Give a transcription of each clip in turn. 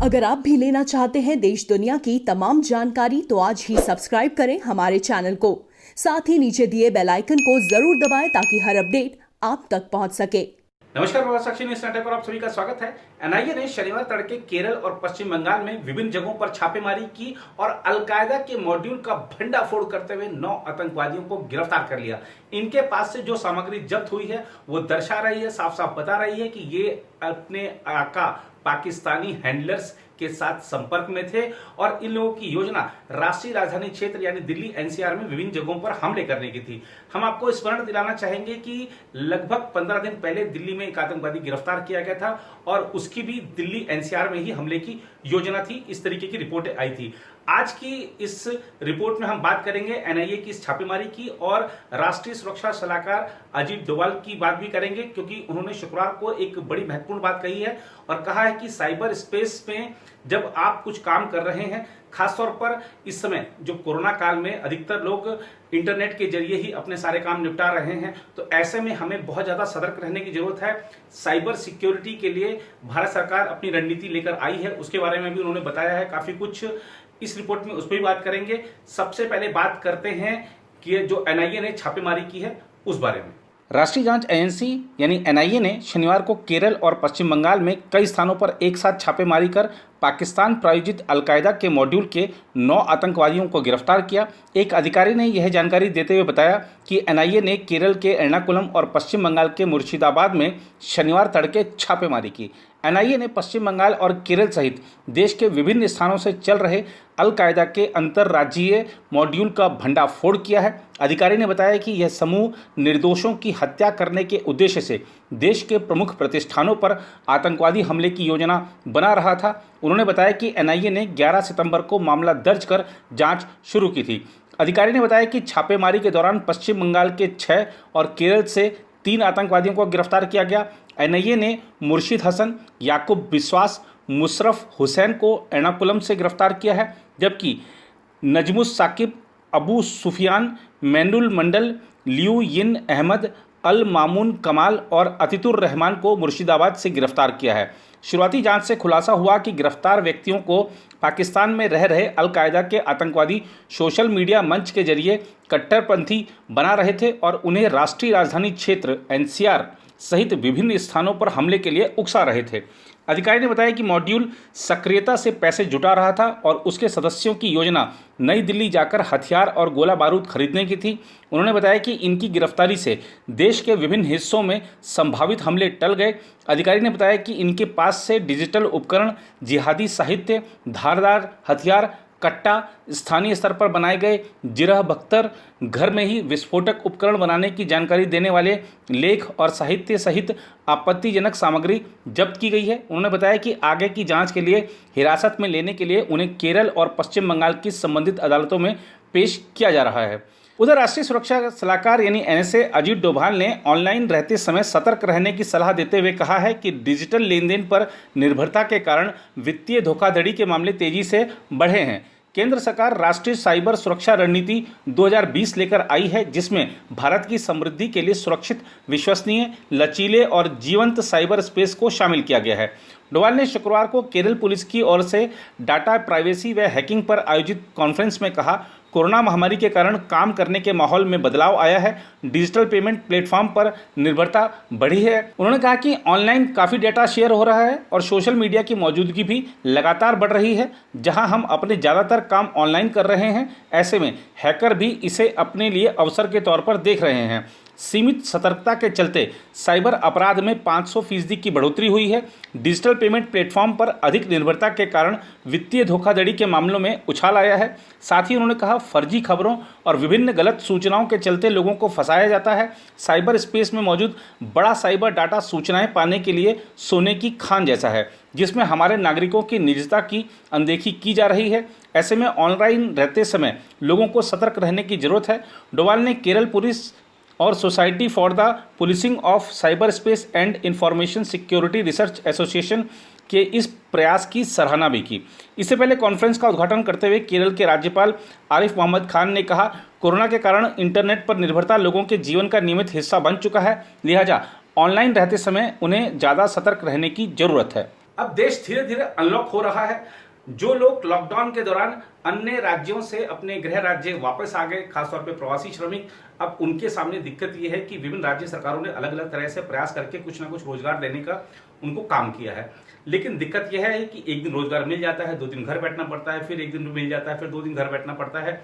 अगर आप भी लेना चाहते हैं देश दुनिया की तमाम जानकारी तो आज ही सब्सक्राइब करें हमारे चैनल को। साथ ही नीचे दिए बेल आइकन को जरूर दबाएं ताकि हर अपडेट आप तक पहुंच सके। नमस्कार, प्रभात साक्षी न्यूज नेटवर्क पर आप सभी का स्वागत है। एनआईए ने शनिवार तड़के केरल और पश्चिम बंगाल में विभिन्न जगहों पर छापेमारी की और अलकायदा के मॉड्यूल का भंडाफोड़ करते हुए 9 आतंकवादियों को गिरफ्तार कर लिया। इनके पास से जो सामग्री जब्त हुई है वो दर्शा रही है, साफ साफ बता रही है कि ये अपने आका पाकिस्तानी हैंडलर्स के साथ संपर्क में थे और इन लोगों की योजना राष्ट्रीय राजधानी क्षेत्र यानी दिल्ली एनसीआर में विभिन्न जगहों पर हमले करने की थी। हम आपको स्मरण दिलाना चाहेंगे कि लगभग 15 दिन पहले दिल्ली में एक आतंकवादी गिरफ्तार किया गया था और उसकी भी दिल्ली एनसीआर में ही हमले की योजना थी। इस तरीके की रिपोर्टें आई थी। आज की इस रिपोर्ट में हम बात करेंगे एनआईए की इस छापेमारी की और राष्ट्रीय सुरक्षा सलाहकार अजीत डोभाल की बात भी करेंगे, क्योंकि उन्होंने शुक्रवार को एक बड़ी महत्वपूर्ण बात कही है और कहा है कि साइबर स्पेस में जब आप कुछ काम कर रहे हैं, खासतौर पर इस समय जो कोरोना काल में अधिकतर लोग इंटरनेट के जरिए ही अपने सारे काम निपटा रहे हैं, तो ऐसे में हमें बहुत ज्यादा सतर्क रहने की जरूरत है। साइबर सिक्योरिटी के लिए भारत सरकार अपनी रणनीति लेकर आई है, उसके बारे में भी उन्होंने बताया है काफी कुछ। इस रिपोर्ट में उस पर भी बात करेंगे। सबसे पहले बात करते हैं कि जो एनआईए ने छापेमारी की है उस बारे में। राष्ट्रीय जांच एजेंसी यानी एनआईए ने शनिवार को केरल और पश्चिम बंगाल में कई स्थानों पर एक साथ छापेमारी कर पाकिस्तान प्रायोजित अलकायदा के मॉड्यूल के 9 आतंकवादियों को गिरफ्तार किया। एक अधिकारी ने यह जानकारी देते हुए बताया कि एनआईए ने केरल के एर्नाकुलम और पश्चिम बंगाल के मुर्शिदाबाद में शनिवार तड़के छापेमारी की। एनआईए ने पश्चिम बंगाल और केरल सहित देश के विभिन्न स्थानों से चल रहे अलकायदा के अंतर्राज्यीय मॉड्यूल का भंडाफोड़ किया है। अधिकारी ने बताया कि यह समूह निर्दोषों की हत्या करने के उद्देश्य से देश के प्रमुख प्रतिष्ठानों पर आतंकवादी हमले की योजना बना रहा था। उन्होंने बताया कि एनआईए ने 11 सितंबर को मामला दर्ज कर जांच शुरू की थी। अधिकारी ने बताया कि छापेमारी के दौरान पश्चिम बंगाल के 6 और केरल से 3 आतंकवादियों को गिरफ्तार किया गया। एनआईए ने मुर्शिद हसन, याकूब बिस्वास, मुशरफ हुसैन को एर्नाकुलम से गिरफ्तार किया है, जबकि नजमुस साकिब, अबू सुफियान, मैनुल मंडल, लियू यिन अहमद, अल मामून कमाल और अतितुर रहमान को मुर्शिदाबाद से गिरफ्तार किया है। शुरुआती जांच से खुलासा हुआ कि गिरफ्तार व्यक्तियों को पाकिस्तान में रह रहे अलकायदा के आतंकवादी सोशल मीडिया मंच के जरिए कट्टरपंथी बना रहे थे और उन्हें राष्ट्रीय राजधानी क्षेत्र एनसीआर सहित विभिन्न स्थानों पर हमले के लिए उकसा रहे थे। अधिकारी ने बताया कि मॉड्यूल सक्रियता से पैसे जुटा रहा था और उसके सदस्यों की योजना नई दिल्ली जाकर हथियार और गोला बारूद खरीदने की थी। उन्होंने बताया कि इनकी गिरफ्तारी से देश के विभिन्न हिस्सों में संभावित हमले टल गए। अधिकारी ने बताया कि इनके पास से डिजिटल उपकरण, जिहादी साहित्य, धारदार हथियार, कट्टा, स्थानीय स्तर पर बनाए गए जिरह बख्तर, घर में ही विस्फोटक उपकरण बनाने की जानकारी देने वाले लेख और साहित्य सहित आपत्तिजनक सामग्री जब्त की गई है। उन्होंने बताया कि आगे की जांच के लिए हिरासत में लेने के लिए उन्हें केरल और पश्चिम बंगाल की संबंधित अदालतों में पेश किया जा रहा है। उधर राष्ट्रीय सुरक्षा सलाहकार यानी एनएसए अजीत डोभाल ने ऑनलाइन रहते समय सतर्क रहने की सलाह देते हुए कहा है कि डिजिटल लेन देन पर निर्भरता के कारण वित्तीय धोखाधड़ी के मामले तेजी से बढ़े हैं। केंद्र सरकार राष्ट्रीय साइबर सुरक्षा रणनीति 2020 लेकर आई है, जिसमें भारत की समृद्धि के लिए सुरक्षित, विश्वसनीय, लचीले और जीवंत साइबर स्पेस को शामिल किया गया है। डोभाल ने शुक्रवार को केरल पुलिस की ओर से डाटा प्राइवेसी व हैकिंग पर आयोजित कॉन्फ्रेंस में कहा, कोरोना महामारी के कारण काम करने के माहौल में बदलाव आया है, डिजिटल पेमेंट प्लेटफॉर्म पर निर्भरता बढ़ी है। उन्होंने कहा कि ऑनलाइन काफ़ी डेटा शेयर हो रहा है और सोशल मीडिया की मौजूदगी भी लगातार बढ़ रही है। जहां हम अपने ज़्यादातर काम ऑनलाइन कर रहे हैं, ऐसे में हैकर भी इसे अपने लिए अवसर के तौर पर देख रहे हैं। सीमित सतर्कता के चलते साइबर अपराध में 500% की बढ़ोतरी हुई है। डिजिटल पेमेंट प्लेटफॉर्म पर अधिक निर्भरता के कारण वित्तीय धोखाधड़ी के मामलों में उछाल आया है। साथ ही उन्होंने कहा, फर्जी खबरों और विभिन्न गलत सूचनाओं के चलते लोगों को फंसाया जाता है। साइबर स्पेस में मौजूद बड़ा साइबर डाटा सूचनाएं पाने के लिए सोने की खान जैसा है, जिसमें हमारे नागरिकों की निजता की अनदेखी की जा रही है। ऐसे में ऑनलाइन रहते समय लोगों को सतर्क रहने की जरूरत है। डोभाल ने केरल पुलिस और society for the policing of cyber space and information security research association के इस प्रयास की सराहना भी की। इससे पहले कॉन्फ्रेंस का उद्घाटन करते हुए केरल के राज्यपाल आरिफ मोहम्मद खान ने कहा, कोरोना के कारण इंटरनेट पर निर्भरता लोगों के जीवन का नियमित हिस्सा बन चुका है, लिहाजा ऑनलाइन रहते समय उन्हें ज़्यादा सतर्क रहने की जरूरत है। अब देश धीरे धीरे अनलॉक हो रहा है। जो लोग लॉकडाउन के दौरान अन्य राज्यों से अपने गृह राज्य वापस आ गए, खासतौर पे प्रवासी श्रमिक, अब उनके सामने दिक्कत यह है कि विभिन्न राज्य सरकारों ने अलग अलग तरह से प्रयास करके कुछ ना कुछ रोजगार देने का उनको काम किया है। लेकिन दिक्कत यह है कि एक दिन रोजगार मिल जाता है, 2 दिन घर बैठना पड़ता है, फिर एक दिन मिल जाता है, फिर 2 दिन घर बैठना पड़ता है,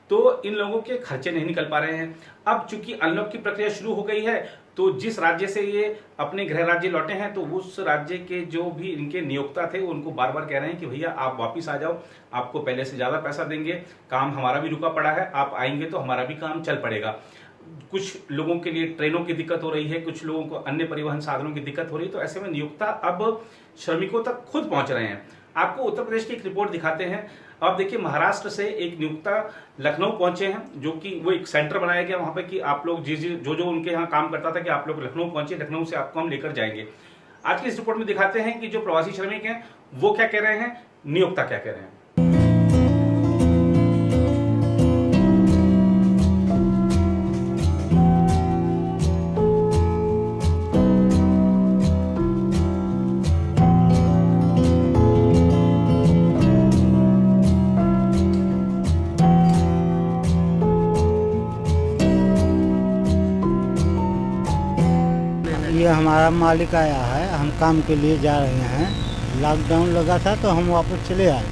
तो इन लोगों के खर्चे नहीं निकल पा रहे हैं। अब चूंकि अनलॉक की प्रक्रिया शुरू हो गई है, तो जिस राज्य से ये अपने गृह राज्य लौटे हैं, तो उस राज्य के जो भी इनके नियोक्ता थे वो उनको बार बार कह रहे हैं कि भैया आप वापिस आ जाओ, आपको पहले से ज्यादा पैसा देंगे, काम हमारा भी रुका पड़ा है, आप आएंगे तो हमारा भी काम चल पड़ेगा। कुछ लोगों के लिए ट्रेनों की दिक्कत हो रही है, कुछ लोगों को अन्य परिवहन साधनों की दिक्कत हो रही है, तो ऐसे में नियोक्ता अब श्रमिकों तक खुद पहुंच रहे हैं। आपको उत्तर प्रदेश की एक रिपोर्ट दिखाते हैं। अब देखिए, महाराष्ट्र से एक नियोक्ता लखनऊ पहुंचे हैं, जो कि वो एक सेंटर बनाया गया वहां पे कि आप लोग जो उनके यहाँ काम करता था कि आप लोग लखनऊ पहुंचे, लखनऊ से आपको हम लेकर जाएंगे। आज की इस रिपोर्ट में दिखाते हैं कि जो प्रवासी श्रमिक हैं वो क्या कह रहे हैं, नियोक्ता क्या कह रहे हैं। ये हमारा मालिक आया है, हम काम के लिए जा रहे हैं। लॉकडाउन लगा था तो हम वापस चले आए।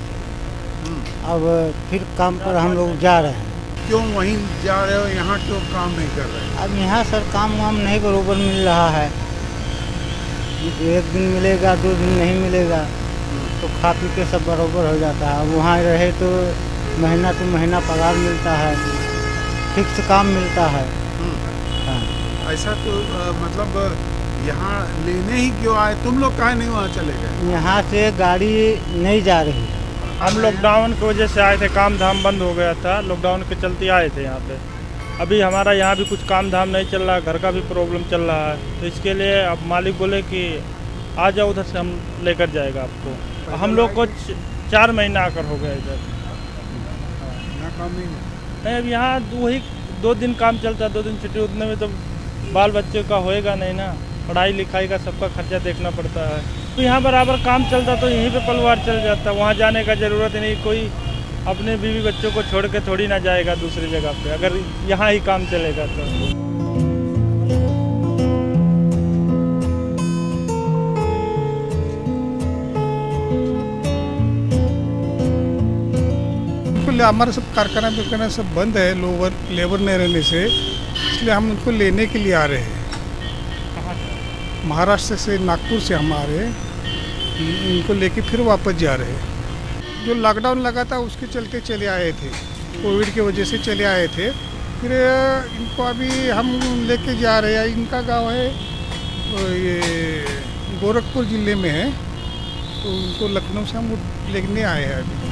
अब फिर काम पर हम लोग जा रहे हैं। क्यों वहीं जा रहे हो, यहाँ क्यों काम नहीं कर रहे? अब यहाँ सर काम वाम नहीं बरोबर मिल रहा है। एक दिन मिलेगा, 2 दिन नहीं मिलेगा, तो खा पी के सब बरोबर हो जाता है। अब वहाँ रहे तो महीना तो महीना पगार मिलता है, फिक्स काम मिलता है। हाँ। ऐसा तो मतलब यहाँ लेने ही क्यों आए? तुम लोग काहे नहीं वहाँ चले गए? यहाँ से गाड़ी नहीं जा रही है। हम लॉकडाउन की वजह से आए थे, काम धाम बंद हो गया था, लॉकडाउन के चलते आए थे यहाँ पे। अभी हमारा यहाँ भी कुछ काम धाम नहीं चल रहा, घर का भी प्रॉब्लम चल रहा है, तो इसके लिए अब मालिक बोले कि आ जाओ उधर से, हम लेकर जाएगा आपको। हम लोग को 4 महीना आकर हो गया इधर। यहाँ काम नहीं, अब यहाँ वही 2 दिन काम चलता, 2 दिन छुट्टी, उतने में तो बाल बच्चे का होएगा नहीं ना, पढ़ाई लिखाई का सबका खर्चा देखना पड़ता है। तो यहाँ बराबर काम चलता तो यहीं पे परिवार चल जाता, वहाँ जाने का ज़रूरत नहीं। कोई अपने बीवी बच्चों को छोड़ के थोड़ी ना जाएगा दूसरी जगह पे, अगर यहाँ ही काम चलेगा तो। हमारा सब कारखाना सब बंद है, लेबर नहीं रहने से, इसलिए हम उनको लेने के लिए आ रहे हैं। महाराष्ट्र से, नागपुर से हम आ रहे हैं, इनको लेके फिर वापस जा रहे हैं। जो लॉकडाउन लगा था उसके चलते चले आए थे, कोविड की वजह से चले आए थे। फिर इनको अभी हम लेके जा रहे हैं। इनका गांव है ये गोरखपुर ज़िले में है, तो उनको लखनऊ से हम लेने आए हैं अभी।